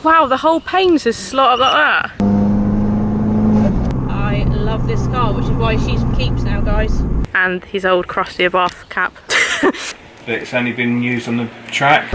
Wow, the whole pane's just slot up like that. I love this car, which is why she's keeps now, guys. And his old crusty ABARTH cap. But it's only been used on the track.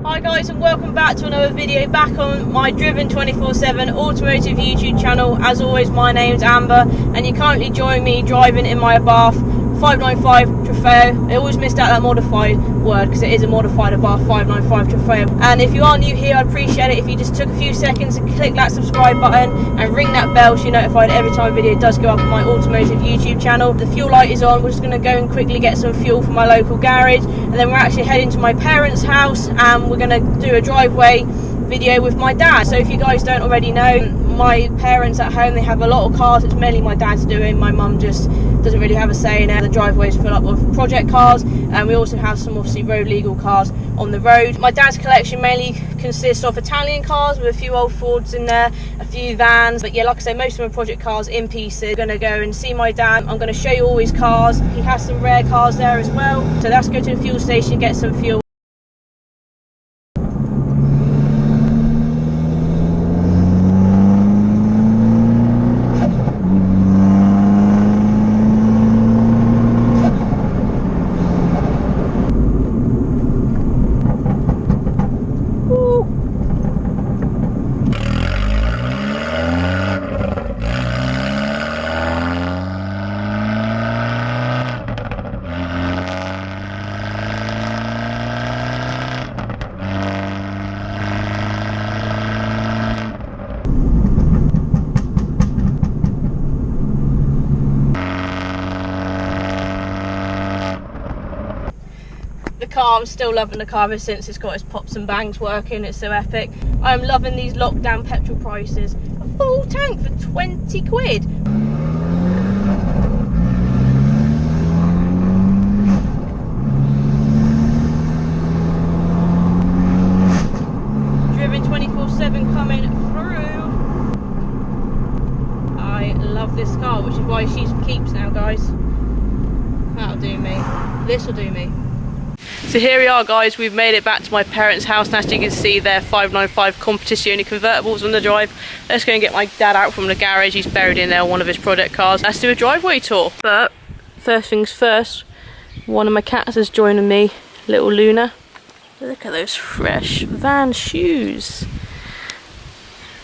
Hi guys, and welcome back to another video back on my Driven 24/7 automotive YouTube channel. As always, my name's Amber and you currently join me driving in my ABARTH 595 Trofeo. I always missed out that modified word because it is a modified ABARTH 595 Trofeo. And if you are new here, I'd appreciate it if you just took a few seconds to click that subscribe button and ring that bell so you're notified every time a video does go up on my automotive YouTube channel. The fuel light is on. We're just going to go and quickly get some fuel from my local garage, and then we're actually heading to my parents' house and we're going to do a driveway video with my dad. So if you guys don't already know, my parents at home, they have a lot of cars. It's mainly my dad's doing. My mum just doesn't really have a say in it. The driveway's full up of project cars, and we also have some obviously road legal cars on the road. My dad's collection mainly consists of Italian cars with a few old Fords in there, a few vans, but yeah, like I say, most of them are project cars in pieces. I'm gonna go and see my dad. I'm gonna show you all his cars. He has some rare cars there as well. So let's go to the fuel station, get some fuel. I'm still loving the car ever since it's got its pops and bangs working. It's so epic. I'm loving these lockdown petrol prices. A full tank for 20 quid. Driven 24/7 coming through. I love this car, which is why she keeps now, guys. That'll do me. This will do me. So here we are, guys, we've made it back to my parents' house, and as you can see, their 595 competition convertibles on the drive. Let's go and get my dad out from the garage. He's buried in there, one of his project cars. Let's do a driveway tour. But first things first, one of my cats is joining me, little Luna. Look at those fresh van shoes.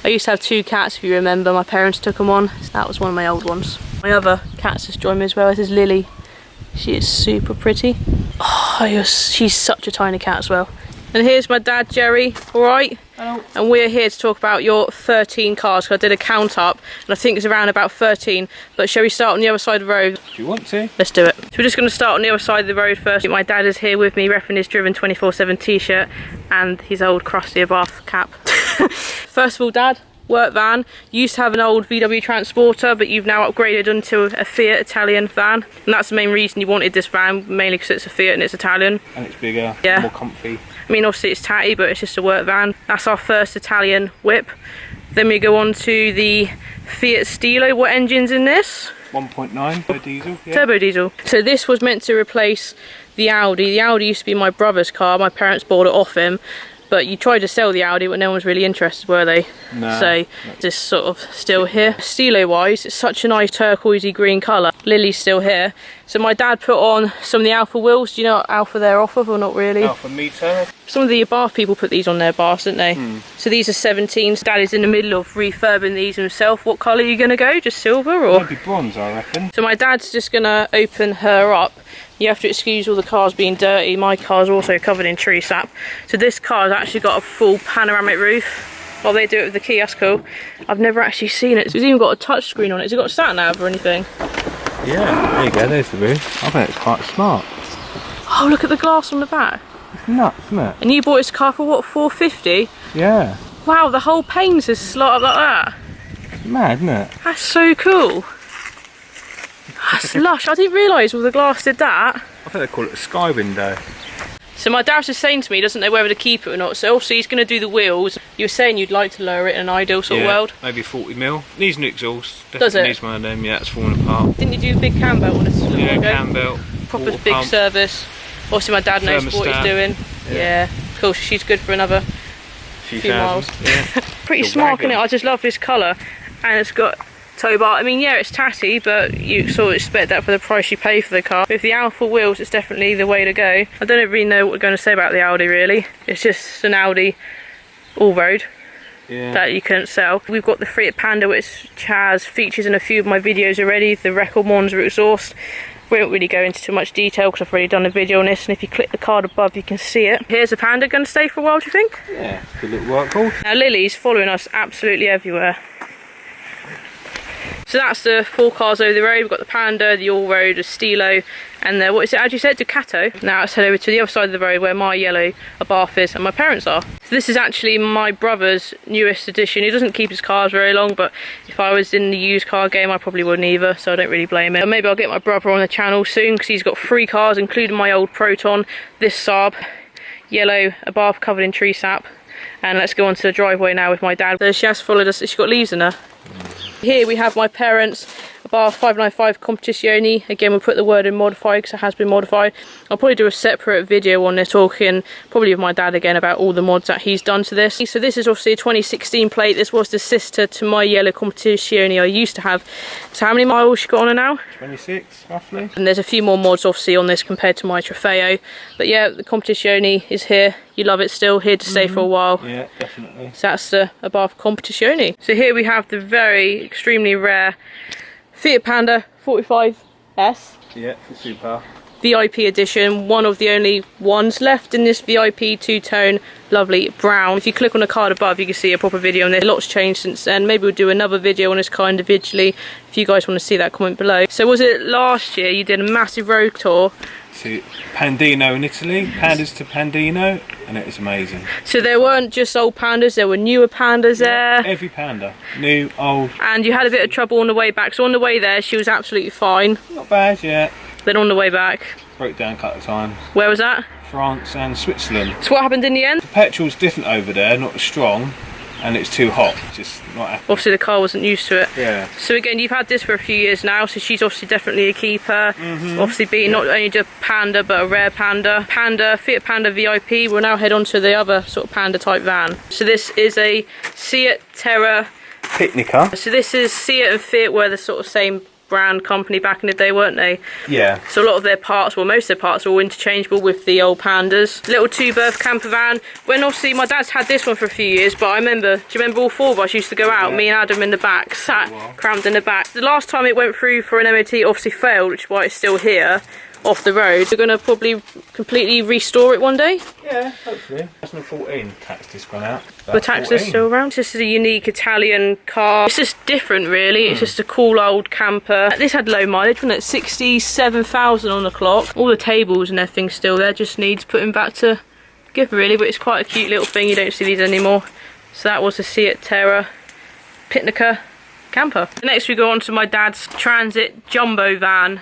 I used to have two cats, if you remember. My parents took them on, so that was one of my old ones. My other cats has joined me as well. This is Lily. She is super pretty. Oh, she's such a tiny cat as well. And here's my dad, Jerry. All right. Hello. And we're here to talk about your 13 cars. Cause I did a count up, and I think it's around about 13. But shall we start on the other side of the road? Do you want to? Let's do it. So we're just going to start on the other side of the road first. My dad is here with me, repping his Driven 24/7 t-shirt and his old crusty ABARTH cap. First of all, Dad, work van. You used to have an old VW Transporter, but you've now upgraded into a Fiat Italian van, and that's the main reason you wanted this van, mainly because it's a Fiat and it's Italian. And it's bigger, yeah, more comfy. I mean, obviously it's tatty, but it's just a work van. That's our first Italian whip. Then we go on to the Fiat Stilo. What engine's in this? 1.9 turbo diesel. Yeah. Turbo diesel. So this was meant to replace the Audi. The Audi used to be my brother's car. My parents bought it off him. But you tried to sell the Audi, but no one was really interested, were they? No. So just sort of still here. Stilo wise, it's such a nice turquoisey green colour. Lily's still here. So my dad put on some of the Alpha wheels. Do you know what Alpha they're off of, or not really? Alpha meter. Some of the ABARTH people put these on their ABARTHs, didn't they? So these are 17s. Dad is in the middle of refurbing these himself. What colour are you going to go? Just silver, or? Maybe bronze, I reckon. So my dad's just going to open her up. You have to excuse all the cars being dirty. My car's also covered in tree sap. So this car's actually got a full panoramic roof. Well, they do it with the key, that's cool. I've never actually seen it. It's even got a touch screen on it. Has it got a sat nav or anything? Yeah, there you go, there's the roof. I think it's quite smart. Oh, look at the glass on the back. It's nuts, isn't it? And you bought this car for what, $450? Yeah. Wow, the whole pane's just slot up like that. It's mad, isn't it? That's so cool. That's lush. I didn't realise all the glass did that. I think they call it a sky window. So my dad was just saying to me he doesn't know whether to keep it or not, so obviously he's going to do the wheels. You were saying you'd like to lower it in an ideal sort of world. Maybe 40mm. Needs new exhaust. Definitely Does it? Needs one of them, yeah, it's falling apart. Didn't you do a big cam belt on this? Yeah, cam belt. Proper big pump. Service. Obviously my dad knows what he's doing. Yeah. Cool, she's good for another few miles. Yeah. Pretty smart, isn't it? I just love this colour. And it's got tow bar. I mean, yeah, it's tatty, but you sort of expect that for the price you pay for the car. With the Alpha wheels, it's definitely the way to go. I don't really know what we're going to say about the Audi, really. It's just an Audi all-road that you couldn't sell. We've got the FIAT Panda, which has features in a few of my videos already. The record Monza exhaust. We won't really go into too much detail because I've already done a video on this, and if you click the card above you can see it. Here's a Panda, going to stay for a while, do you think? Yeah, good little workhorse. Now Lily's following us absolutely everywhere. So that's the 4 cars over the road. We've got the Panda, the all-road, the Stilo, and the, what is it, as you said, Ducato. Now let's head over to the other side of the road where my yellow Abarth is and my parents are. So this is actually my brother's newest edition. He doesn't keep his cars very long, but if I was in the used car game I probably wouldn't either, so I don't really blame him. Maybe I'll get my brother on the channel soon because he's got 3 cars, including my old Proton, this Saab, yellow Abarth covered in tree sap. And let's go onto the driveway now with my dad. So she has followed us. She's got leaves in her. Here we have my parents' ABARTH 595 Competizione. Again, we'll put the word in modified because it has been modified. I'll probably do a separate video on this, talking probably with my dad again about all the mods that he's done to this. So this is obviously a 2016 plate. This was the sister to my yellow Competizione I used to have. So how many miles she got on her now? 26 roughly. And there's a few more mods obviously on this compared to my Trofeo. But yeah, the Competizione is here. You love it still, here to stay for a while. Yeah, definitely. So that's the ABARTH Competizione. So here we have the very extremely rare FIAT Panda 45S. Yeah, for super. VIP edition, one of the only ones left in this VIP two-tone lovely brown. If you click on the card above you can see a proper video on this. A lot's changed since then. Maybe we'll do another video on this car individually. If you guys want to see that, comment below. So was it last year you did a massive road tour? To Pandino in Italy, Pandas to Pandino, and it was amazing. So there weren't just old Pandas, there were newer Pandas there? Every Panda, new, old. And you had a bit of trouble on the way back, so on the way there she was absolutely fine. Not bad yet. Then on the way back? Broke down a couple of times. Where was that? France and Switzerland. So what happened in the end? The petrol's different over there, not as strong. And it's too hot, just not happy. Obviously the car wasn't used to it. Yeah. So again, you've had this for a few years now, so she's obviously definitely a keeper. Obviously being not only just Panda, but a rare Panda. FIAT Panda VIP. We'll now head on to the other sort of Panda type van. So this is a FIAT Terra Picnica. So this is FIAT and Fiat were the sort of same brand company back in the day, weren't they? Yeah. So a lot of their parts, well most of their parts are all interchangeable with the old Pandas. Little 2-berth camper van. When obviously my dad's had this one for a few years, but I remember, do you remember all 4 of us used to go out, me and Adam in the back, sat crammed in the back. The last time it went through for an MOT obviously failed, which is why it's still here off the road. We're going to probably completely restore it one day. Yeah, hopefully. 2014 tax disc gone out. The tax is still around. This is a unique Italian car. It's just different really. It's just a cool old camper. This had low mileage, wasn't it? 67,000 on the clock. All the tables and everything's still there. Just needs putting back together really, but it's quite a cute little thing. You don't see these anymore. So that was the FIAT Terra Picnica camper. Next we go on to my dad's Transit jumbo van.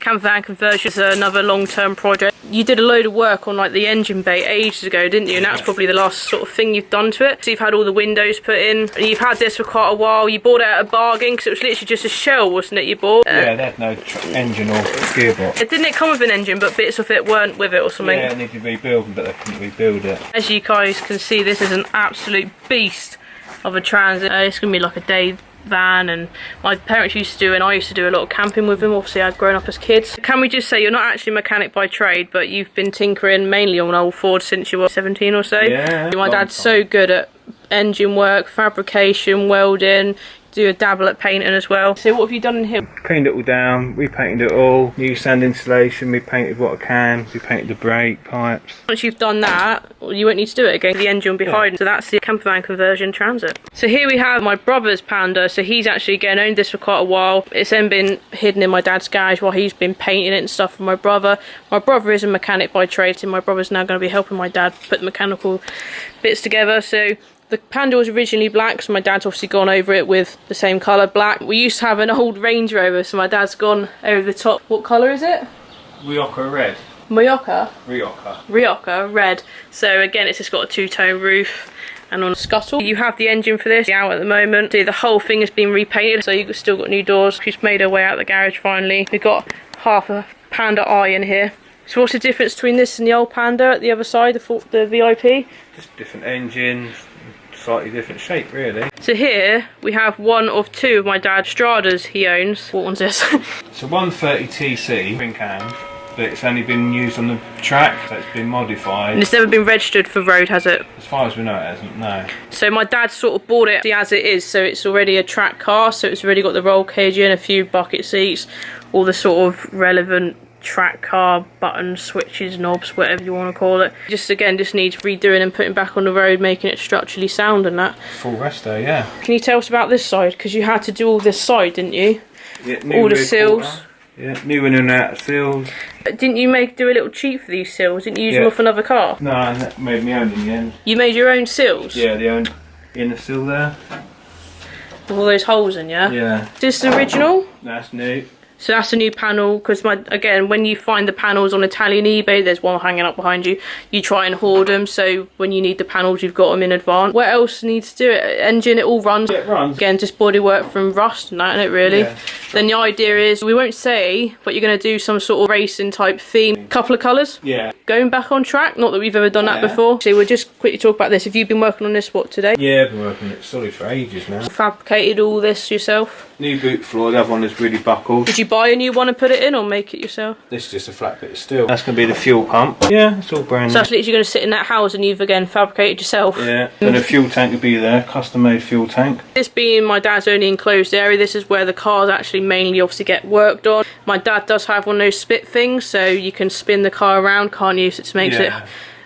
Camper van conversion is another long-term project. You did a load of work on like the engine bay ages ago, didn't you? And that's probably the last sort of thing you've done to it. So you've had all the windows put in, and you've had this for quite a while. You bought it at a bargain because it was literally just a shell, wasn't it? You bought. Yeah, they had no engine or gearbox. Didn't it come with an engine, but bits of it weren't with it or something? Yeah, it needed rebuilding, but they couldn't rebuild it. As you guys can see, this is an absolute beast of a Transit. It's gonna be like a day van, and my parents used to do, and I used to do a lot of camping with them. Obviously I'd grown up as kids. Can we just say you're not actually a mechanic by trade, but you've been tinkering mainly on old Ford since you were 17 or so? Yeah. My dad's so good at engine work, fabrication, welding, do a dabble at painting as well. So what have you done in here? Cleaned it all down, repainted it all, new sand insulation, we painted what I can, we painted the brake pipes. Once you've done that, you won't need to do it again. The engine will be hiding. So that's the camper van conversion Transit. So here we have my brother's Panda. So he's actually again owned this for quite a while. It's then been hidden in my dad's garage while he's been painting it and stuff for my brother. My brother is a mechanic by trade, so my brother's now going to be helping my dad put the mechanical bits together. So the Panda was originally black, so my dad's obviously gone over it with the same colour, black. We used to have an old Range Rover, so my dad's gone over the top. What colour is it? Rioja red. Rioja, red. So again, it's just got a two-tone roof and on a scuttle. You have the engine for this out at the moment. The whole thing has been repainted, so you've still got new doors. She's made her way out the garage finally. We've got half a Panda I in here. So what's the difference between this and the old Panda at the other side, the VIP? Just different engines, slightly different shape really. So here we have one of two of my dad's Stradas he owns. What one's this? It's a 130TC twin cam, but it's only been used on the track, so it's been modified. And it's never been registered for road, has it? As far as we know, it hasn't, no. So my dad sort of bought it as it is, so it's already a track car, so it's already got the roll cage in, a few bucket seats, all the sort of relevant track car buttons, switches, knobs, whatever you want to call it. Just needs redoing and putting back on the road, making it structurally sound and that. Full resto, yeah. Can you tell us about this side? Because you had to do all this side, didn't you? Yeah, all the seals. Yeah, new in and out seals. But didn't you do a little cheat for these seals? Didn't you use them off another car? No, I made my own in the end. You made your own seals? Yeah, the own inner seal there. With all those holes in, yeah? Yeah. Is this the original? That's new. So that's a new panel, because again, when you find the panels on Italian eBay, there's one hanging up behind you, you try and hoard them, so when you need the panels, you've got them in advance. What else needs to do it? Engine, it all runs. Yeah, it runs. Again, just bodywork from rust and that, innit, really? Yeah. Then the idea is, we won't say, but you're going to do some sort of racing type theme. Couple of colours? Yeah. Going back on track, not that we've ever done that before. So we'll just quickly talk about this. Have you been working on this, what, today? Yeah, I've been working on it solid for ages now. Fabricated all this yourself? New boot floor, the other one is really buckled. Did you buy a new one and put it in, or make it yourself? This is just a flat bit of steel. That's going to be the fuel pump. Yeah, it's all brand new. So that's literally going to sit in that house and you've again fabricated yourself? Yeah, and the fuel tank will be there, custom made fuel tank. This being my dad's only enclosed area, this is where the cars actually mainly obviously get worked on. My dad does have one of those split things, so you can spin the car around, can't use it to make it...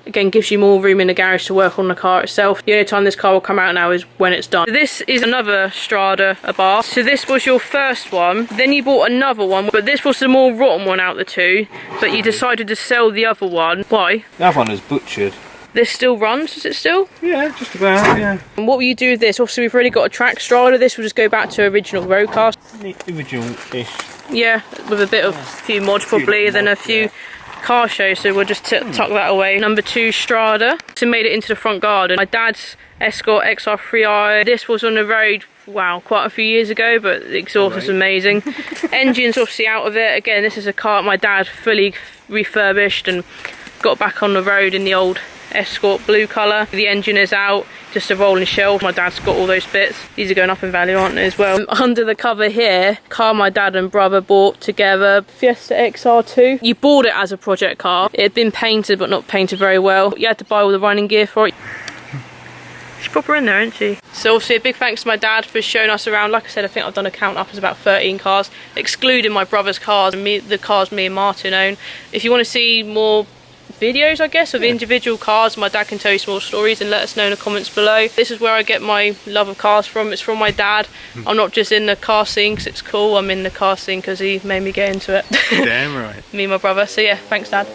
Again, gives you more room in the garage to work on the car itself. The only time this car will come out now is when it's done. This is another Strada ABARTH. So this was your first one. Then you bought another one, but this was the more rotten one out of the two. But you decided to sell the other one. Why? The other one is butchered. This still runs, is it still? Yeah, just about, yeah. And what will you do with this? Obviously, we've already got a track Strada. This will just go back to original road cars. Original-ish. Yeah, with a bit of few mods probably, then a few... car show, so we'll just tuck that away. Number 2 Strada. So made it into the front garden. My dad's Escort XR3i. This was on the road, wow, quite a few years ago, but the exhaust is amazing. Engine's obviously out of it. Again, this is a car my dad fully refurbished and got back on the road in the old Escort blue colour. The engine is out, just a rolling shelf. My dad's got all those bits. These are going up in value, aren't they, as well? Under the cover here, car my dad and brother bought together, Fiesta XR2. You bought it as a project car. It had been painted, but not painted very well. You had to buy all the running gear for it. She's proper in there, isn't she? So obviously a big thanks to my dad for showing us around. Like I said, I think I've done a count up as about 13 cars, excluding my brother's cars and the cars me and Martin own. If you want to see more videos, I guess, of individual cars, my dad can tell you some more stories, and let us know in the comments below. This is where I get my love of cars from. It's from my dad. I'm not just in the car scene because it's cool, I'm in the car scene because he made me get into it. Damn right. Me and my brother. So yeah, thanks dad.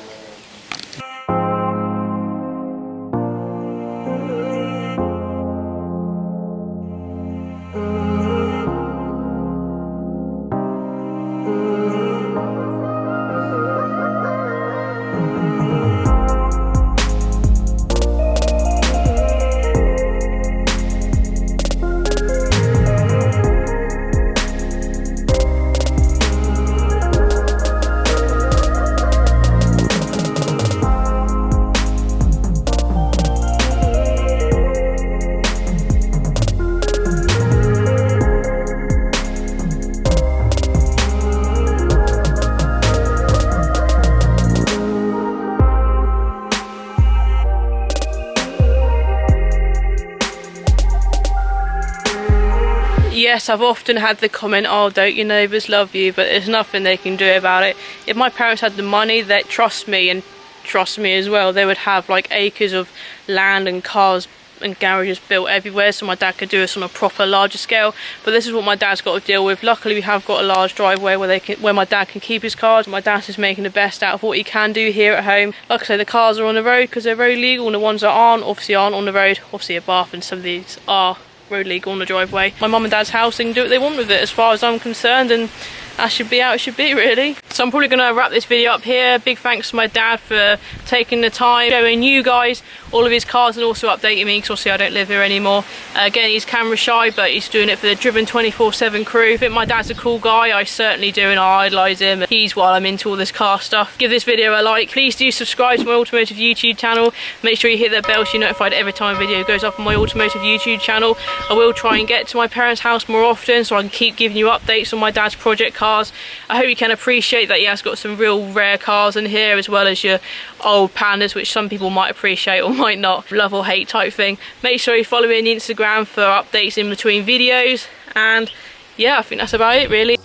Yes, I've often had the comment, oh, don't your neighbours love you, but there's nothing they can do about it. If my parents had the money, they'd trust me, and trust me as well, they would have like acres of land and cars and garages built everywhere, so my dad could do this on a proper larger scale. But this is what my dad's got to deal with. Luckily we have got a large driveway where my dad can keep his cars. My dad's just making the best out of what he can do here at home. Like I say, the cars are on the road because they're road legal, and the ones that aren't obviously aren't on the road. Obviously ABARTH and some of these are road legal on the driveway. My mum and dad's house, they can do what they want with it as far as I'm concerned, and that should be how it should be, really. So I'm probably going to wrap this video up here. Big thanks to my dad for taking the time showing you guys all of his cars and also updating me, because obviously I don't live here anymore. Again, he's camera shy, but he's doing it for the Driven 24/7 crew. I think my dad's a cool guy. I certainly do, and I idolise him. He's why I'm into all this car stuff. Give this video a like. Please do subscribe to my automotive YouTube channel. Make sure you hit that bell so you're notified every time a video goes up on my automotive YouTube channel. I will try and get to my parents' house more often so I can keep giving you updates on my dad's project cars. I hope you can appreciate that he has got some real rare cars in here, as well as your old Pandas, which some people might appreciate or might not. Love or hate type thing. Make sure you follow me on Instagram for updates in between videos, and yeah, I think that's about it, really.